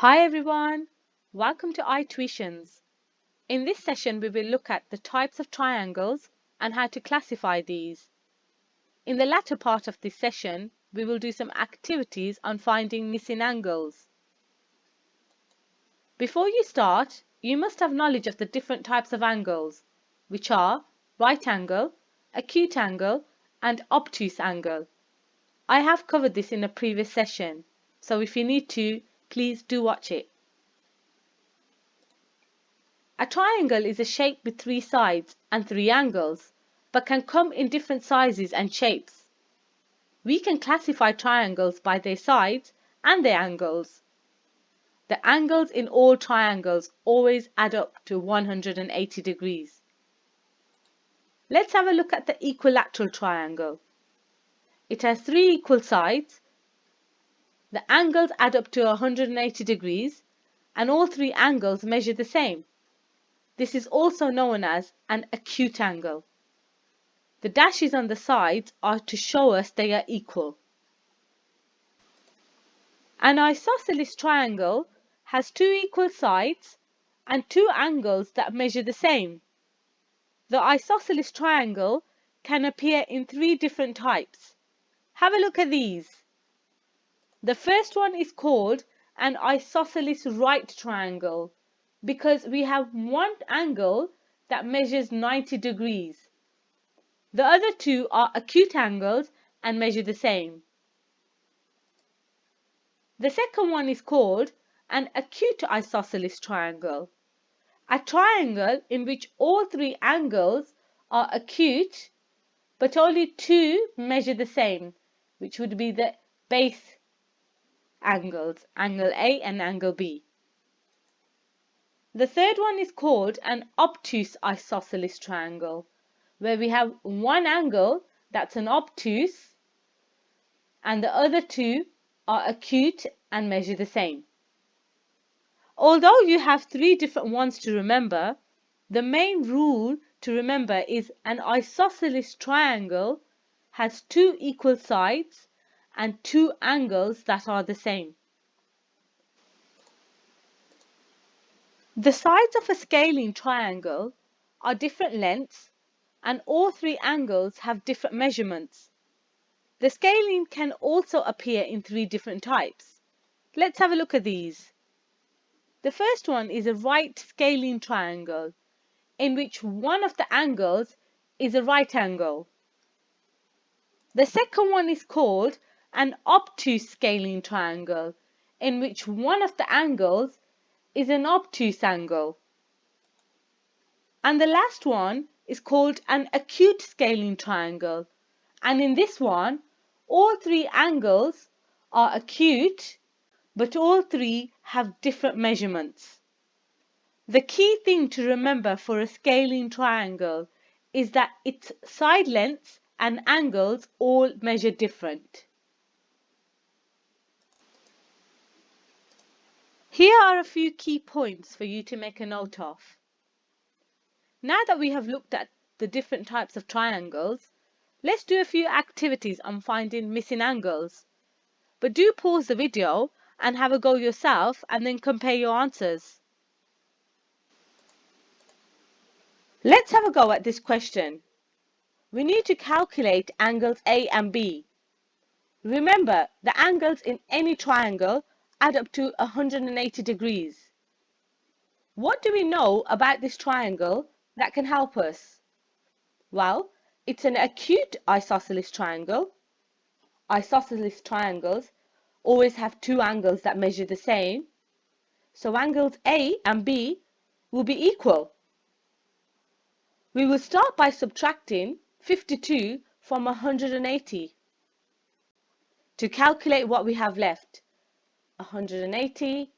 Hi everyone, welcome to iTuitions. In this session we will look at the types of triangles and how to classify these. In the latter part of this session we will do some activities on finding missing angles. Before you start, you must have knowledge of the different types of angles, which are right angle, acute angle and obtuse angle. I have covered this in a previous session, so if you need to, please do watch it. A triangle is a shape with three sides and three angles, but can come in different sizes and shapes. We can classify triangles by their sides and their angles. The angles in all triangles always add up to 180 degrees. Let's have a look at the equilateral triangle. It has three equal sides. The angles add up to 180 degrees and all three angles measure the same. This is also known as an acute angle. The dashes on the sides are to show us they are equal. An isosceles triangle has two equal sides and two angles that measure the same. The isosceles triangle can appear in three different types. Have a look at these. The first one is called an isosceles right triangle because we have one angle that measures 90 degrees. The other two are acute angles and measure the same. The second one is called an acute isosceles triangle. A triangle in which all three angles are acute but only two measure the same, which would be the base angles, angle A and angle B. The third one is called an obtuse isosceles triangle, where we have one angle that's an obtuse and the other two are acute and measure the same. Although you have three different ones to remember, the main rule to remember is an isosceles triangle has two equal sides and two angles that are the same. The sides of a scalene triangle are different lengths and all three angles have different measurements. The scalene can also appear in three different types. Let's have a look at these. The first one is a right scalene triangle, in which one of the angles is a right angle. The second one is called an obtuse scalene triangle, in which one of the angles is an obtuse angle. And the last one is called an acute scalene triangle, and in this one, all three angles are acute, but all three have different measurements. The key thing to remember for a scalene triangle is that its side lengths and angles all measure different. Here are a few key points for you to make a note of. Now that we have looked at the different types of triangles, let's do a few activities on finding missing angles. But do pause the video and have a go yourself and then compare your answers. Let's have a go at this question. We need to calculate angles A and B. Remember, the angles in any triangle add up to 180 degrees. What do we know about this triangle that can help us? Well, it's an acute isosceles triangle. Isosceles triangles always have two angles that measure the same. So angles A and B will be equal. We will start by subtracting 52 from 180 to calculate what we have left. 180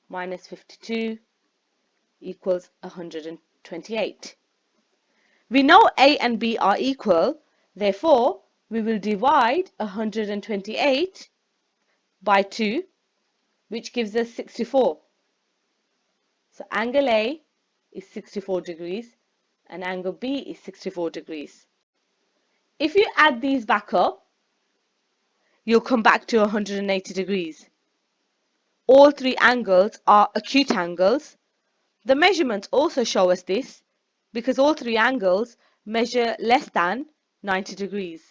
minus 52 equals 128. We know A and B are equal, therefore we will divide 128 by 2, which gives us 64. So angle A is 64 degrees and angle B is 64 degrees. If you add these back up, you'll come back to 180 degrees. all three angles are acute angles. The measurements also show us this because all three angles measure less than 90 degrees.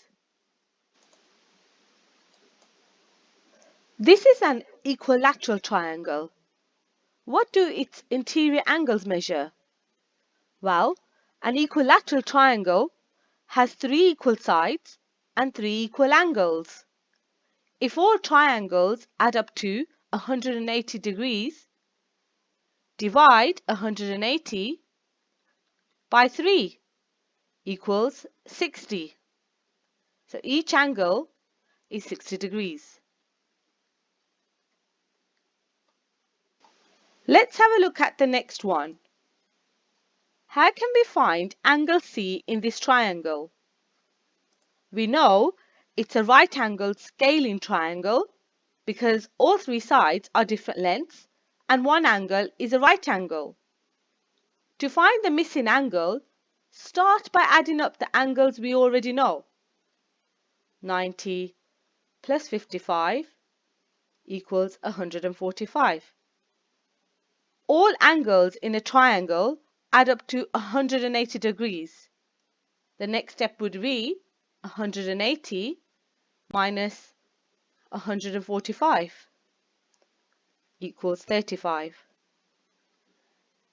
This is an equilateral triangle. What do its interior angles measure? Well, an equilateral triangle has three equal sides and three equal angles. If all triangles add up to 180 degrees, divide 180 by 3 equals 60. So each angle is 60 degrees. Let's have a look at the next one. How can we find angle C in this triangle? We know it's a right-angled scalene triangle because all three sides are different lengths and one angle is a right angle. To find the missing angle, start by adding up the angles we already know. 90 plus 55 equals 145. All angles in a triangle add up to 180 degrees. The next step would be 180 minus 145 equals 35.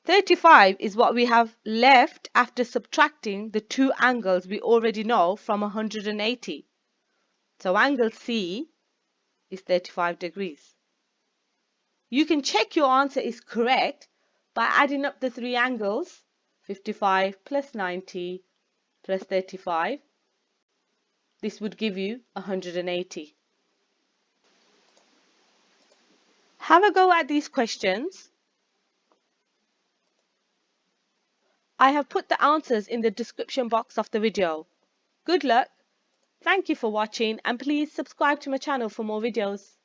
35 is what we have left after subtracting the two angles we already know from 180. So angle C is 35 degrees. You can check your answer is correct by adding up the three angles, 55 plus 90 plus 35. This would give you 180. Have a go at these questions. I have put the answers in the description box of the video. Good luck! Thank you for watching and please subscribe to my channel for more videos.